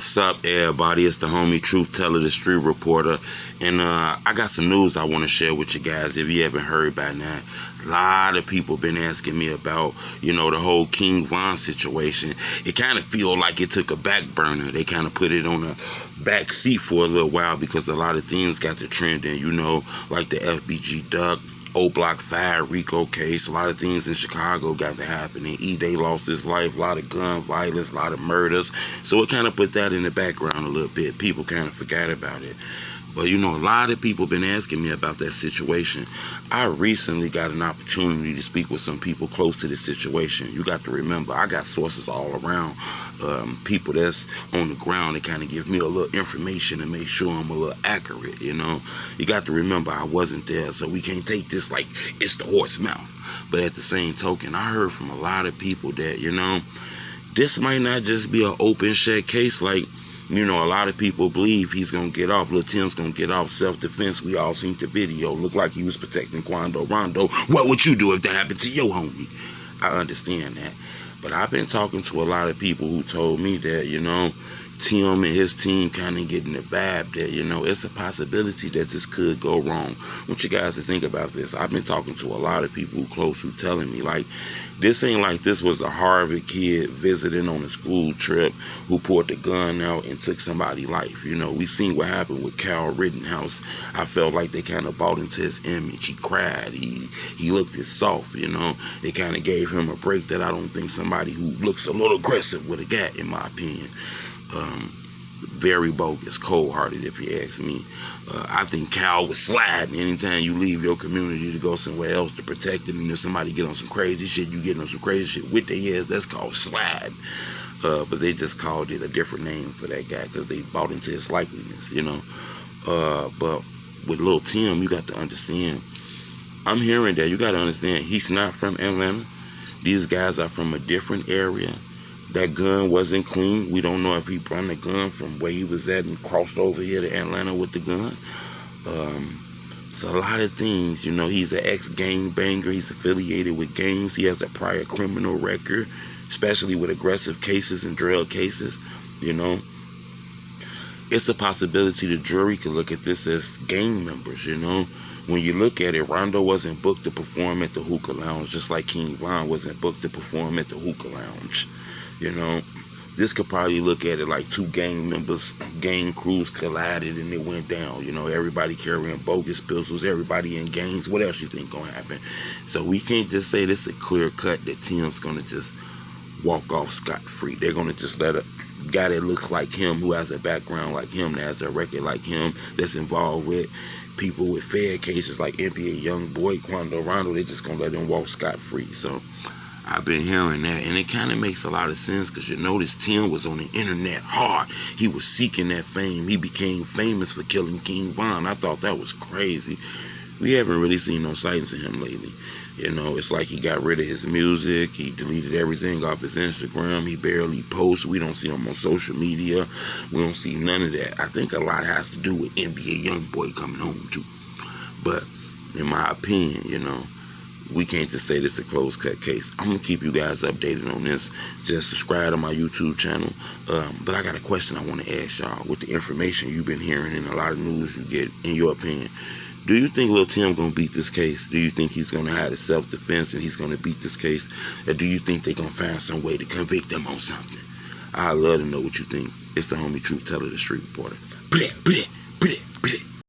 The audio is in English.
What's up, everybody? It's the homie Truth Teller, the street reporter, and I got some news I want to share with you guys. If you haven't heard by now, a lot of people been asking me about, the whole King Von situation. It kind of feel like it took a back burner. They kind of put it on a back seat for a little while because a lot of things got to trending. Like the FBG Duck, O Block 5 Rico case, a lot of things in Chicago got to happen. And E-Day lost his life, a lot of gun violence, a lot of murders. So it kind of put that in the background a little bit. People kind of forgot about it. But a lot of people been asking me about that situation. I recently got an opportunity to speak with some people close to this situation. You got to remember, I got sources all around, people that's on the ground that kind of give me a little information and make sure I'm a little accurate, You got to remember, I wasn't there, so we can't take this like it's the horse mouth. But at the same token, I heard from a lot of people that, this might not just be an open shut case like, a lot of people believe he's going to get off. LulTim's going to get off self-defense. We all seen the video. Looked like he was protecting Quando Rondo. What would you do if that happened to your homie? I understand that. But I've been talking to a lot of people who told me that, Tim and his team kind of getting the vibe that, it's a possibility that this could go wrong. I want you guys to think about this. I've been talking to a lot of people who close who telling me, like, this ain't like this was a Harvard kid visiting on a school trip who pulled the gun out and took somebody's life. We seen what happened with Kyle Rittenhouse. I felt like they kind of bought into his image. He cried. He looked as soft, They kind of gave him a break that I don't think somebody who looks a little aggressive would have got, in my opinion. Very bogus, cold-hearted, if you ask me. I think Cal was sliding anytime you leave your community to go somewhere else to protect it. And if somebody get on some crazy shit, you get on some crazy shit with their heads, that's called slide. But they just called it a different name for that guy because they bought into his likeliness, But with LulTim, you got to understand. I'm hearing that. You got to understand, he's not from Atlanta. These guys are from a different area. That gun wasn't clean. We don't know if he brought the gun from where he was at and crossed over here to Atlanta with the gun. It's a lot of things. He's an ex-gang banger. He's affiliated with gangs. He has a prior criminal record, especially with aggressive cases and drug cases. It's a possibility the jury could look at this as gang members, When you look at it, Rondo wasn't booked to perform at the hookah lounge, just like King Von wasn't booked to perform at the hookah lounge. This could probably look at it like two gang members, gang crews collided and it went down. Everybody carrying bogus pistols, everybody in gangs. What else you think gonna happen? So we can't just say this is a clear cut that Tim's gonna just walk off scot-free. They're gonna just let a guy that looks like him, who has a background like him, that has a record like him, that's involved with people with fair cases like NBA Youngboy, Quando Rondo, they're just gonna let him walk scot-free. So I've been hearing that, and it kind of makes a lot of sense because you notice Tim was on the internet hard. He was seeking that fame. He became famous for killing King Von. I thought that was crazy. We haven't really seen no sightings of him lately. It's like he got rid of his music. He deleted everything off his Instagram. He barely posts. We don't see him on social media. We don't see none of that. I think a lot has to do with NBA Youngboy coming home too. But in my opinion, we can't just say this is a closed-cut case. I'm going to keep you guys updated on this. Just subscribe to my YouTube channel. But I got a question I want to ask y'all. With the information you've been hearing and a lot of news you get, in your opinion, do you think LulTim going to beat this case? Do you think he's going to have a self-defense and he's going to beat this case? Or do you think they're going to find some way to convict him on something? I'd love to know what you think. It's the homie Truth Teller, the street reporter. Blah, blah.